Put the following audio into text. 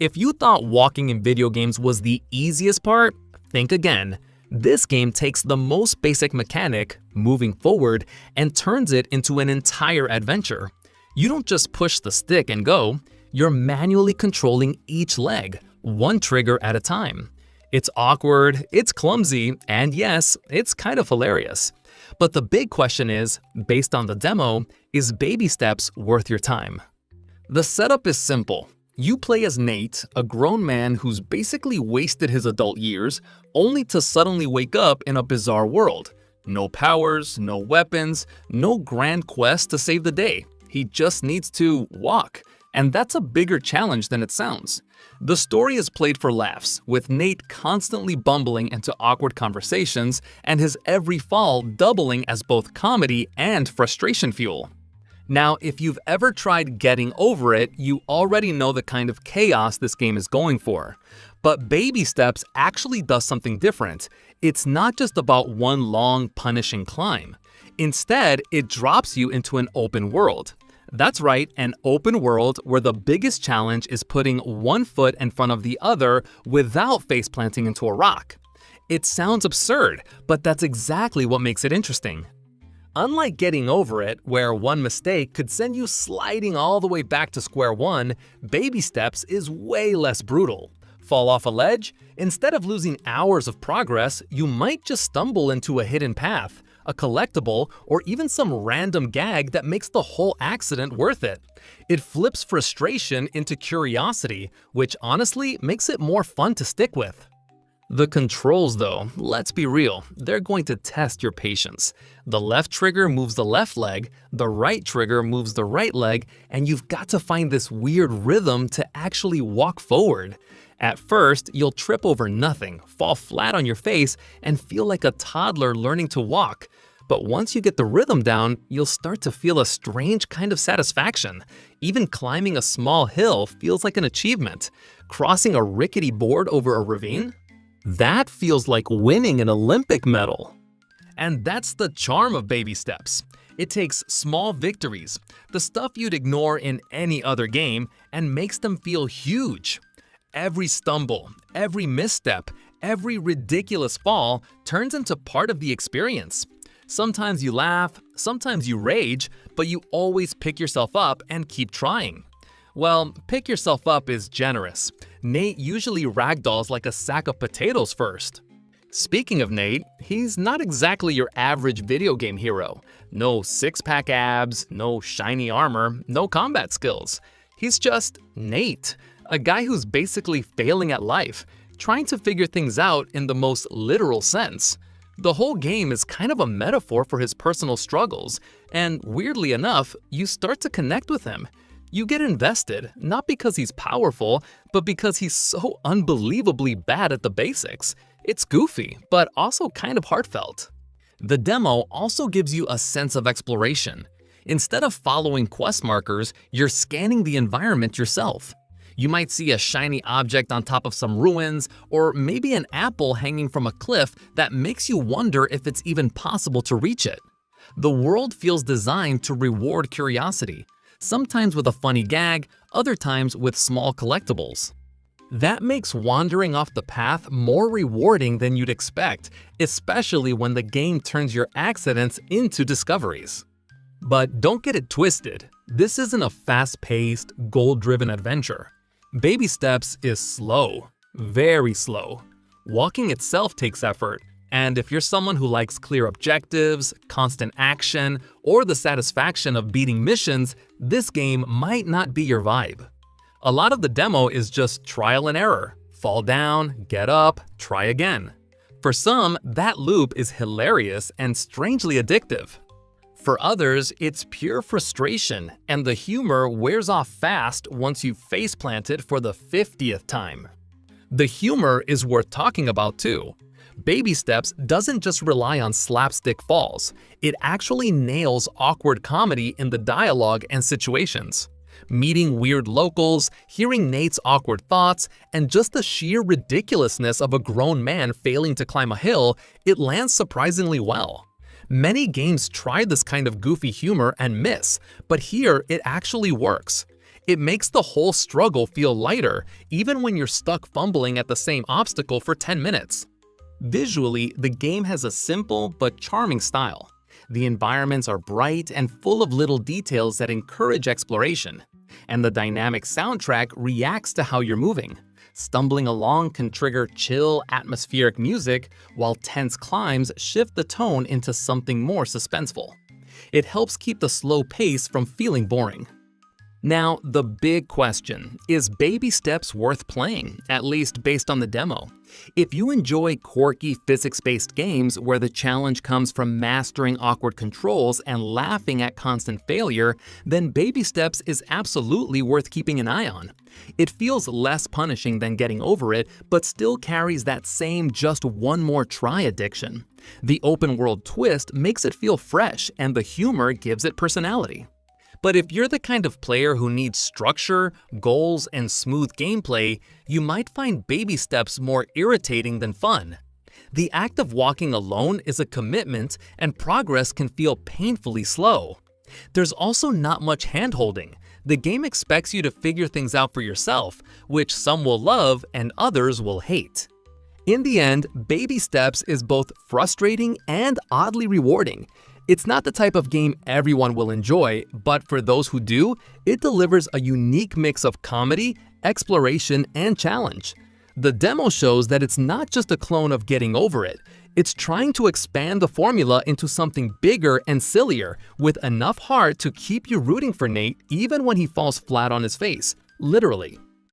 If you thought walking in video games was the easiest part, think again. This game takes the most basic mechanic, moving forward, and turns it into an entire adventure. You don't just push the stick and go, you're manually controlling each leg, one trigger at a time. It's awkward, it's clumsy, and yes, it's kind of hilarious. But the big question is, based on the demo, is baby steps worth your time? The setup is simple. You play as Nate, a grown man who's basically wasted his adult years, only to suddenly wake up in a bizarre world. No powers, no weapons, no grand quest to save the day. He just needs to walk. And that's a bigger challenge than it sounds. The story is played for laughs, with Nate constantly bumbling into awkward conversations and his every fall doubling as both comedy and frustration fuel. Now, if you've ever tried getting over it, you already know the kind of chaos this game is going for. But Baby Steps actually does something different. It's not just about one long, punishing climb. Instead, it drops you into an open world. That's right, an open world where the biggest challenge is putting one foot in front of the other without face planting into a rock. It sounds absurd, but that's exactly what makes it interesting. Unlike Getting Over It, where one mistake could send you sliding all the way back to square one, Baby Steps is way less brutal. Fall off a ledge? Instead of losing hours of progress, you might just stumble into a hidden path, a collectible, or even some random gag that makes the whole accident worth it. It flips frustration into curiosity, which honestly makes it more fun to stick with. The controls though, let's be real, they're going to test your patience. The left trigger moves the left leg, the right trigger moves the right leg, and you've got to find this weird rhythm to actually walk forward. At first, you'll trip over nothing, fall flat on your face, and feel like a toddler learning to walk. But once you get the rhythm down, you'll start to feel a strange kind of satisfaction. Even climbing a small hill feels like an achievement. Crossing a rickety board over a ravine? That feels like winning an Olympic medal. And that's the charm of Baby Steps. It takes small victories, the stuff you'd ignore in any other game, and makes them feel huge. Every stumble, every misstep, every ridiculous fall turns into part of the experience. Sometimes you laugh, sometimes you rage, but you always pick yourself up and keep trying. Well, pick yourself up is generous. Nate usually ragdolls like a sack of potatoes first. Speaking of Nate, he's not exactly your average video game hero. No six-pack abs, no shiny armor, no combat skills. He's just Nate, a guy who's basically failing at life, trying to figure things out in the most literal sense. The whole game is kind of a metaphor for his personal struggles, and weirdly enough, you start to connect with him. You get invested, not because he's powerful, but because he's so unbelievably bad at the basics. It's goofy, but also kind of heartfelt. The demo also gives you a sense of exploration. Instead of following quest markers, you're scanning the environment yourself. You might see a shiny object on top of some ruins, or maybe an apple hanging from a cliff that makes you wonder if it's even possible to reach it. The world feels designed to reward curiosity, sometimes with a funny gag, other times with small collectibles. That makes wandering off the path more rewarding than you'd expect, especially when the game turns your accidents into discoveries. But don't get it twisted, this isn't a fast-paced, goal-driven adventure. Baby Steps is slow, very slow. Walking itself takes effort, and if you're someone who likes clear objectives, constant action, or the satisfaction of beating missions, this game might not be your vibe. A lot of the demo is just trial and error. Fall down, get up, try again. For some, that loop is hilarious and strangely addictive. For others, it's pure frustration, and the humor wears off fast once you've face-planted for the 50th time. The humor is worth talking about too. Baby Steps doesn't just rely on slapstick falls, it actually nails awkward comedy in the dialogue and situations. Meeting weird locals, hearing Nate's awkward thoughts, and just the sheer ridiculousness of a grown man failing to climb a hill, it lands surprisingly well. Many games try this kind of goofy humor and miss, but here it actually works. It makes the whole struggle feel lighter, even when you're stuck fumbling at the same obstacle for 10 minutes. Visually, the game has a simple but charming style. The environments are bright and full of little details that encourage exploration. And the dynamic soundtrack reacts to how you're moving. Stumbling along can trigger chill, atmospheric music, while tense climbs shift the tone into something more suspenseful. It helps keep the slow pace from feeling boring. Now, the big question, is Baby Steps worth playing, at least based on the demo? If you enjoy quirky physics-based games where the challenge comes from mastering awkward controls and laughing at constant failure, then Baby Steps is absolutely worth keeping an eye on. It feels less punishing than Getting Over It, but still carries that same just one more try addiction. The open-world twist makes it feel fresh, and the humor gives it personality. But if you're the kind of player who needs structure, goals, and smooth gameplay, you might find Baby Steps more irritating than fun. The act of walking alone is a commitment, and progress can feel painfully slow. There's also not much hand-holding. The game expects you to figure things out for yourself, which some will love and others will hate. In the end, Baby Steps is both frustrating and oddly rewarding. It's not the type of game everyone will enjoy, but for those who do, it delivers a unique mix of comedy, exploration, and challenge. The demo shows that it's not just a clone of Getting Over It. It's trying to expand the formula into something bigger and sillier, with enough heart to keep you rooting for Nate even when he falls flat on his face, literally.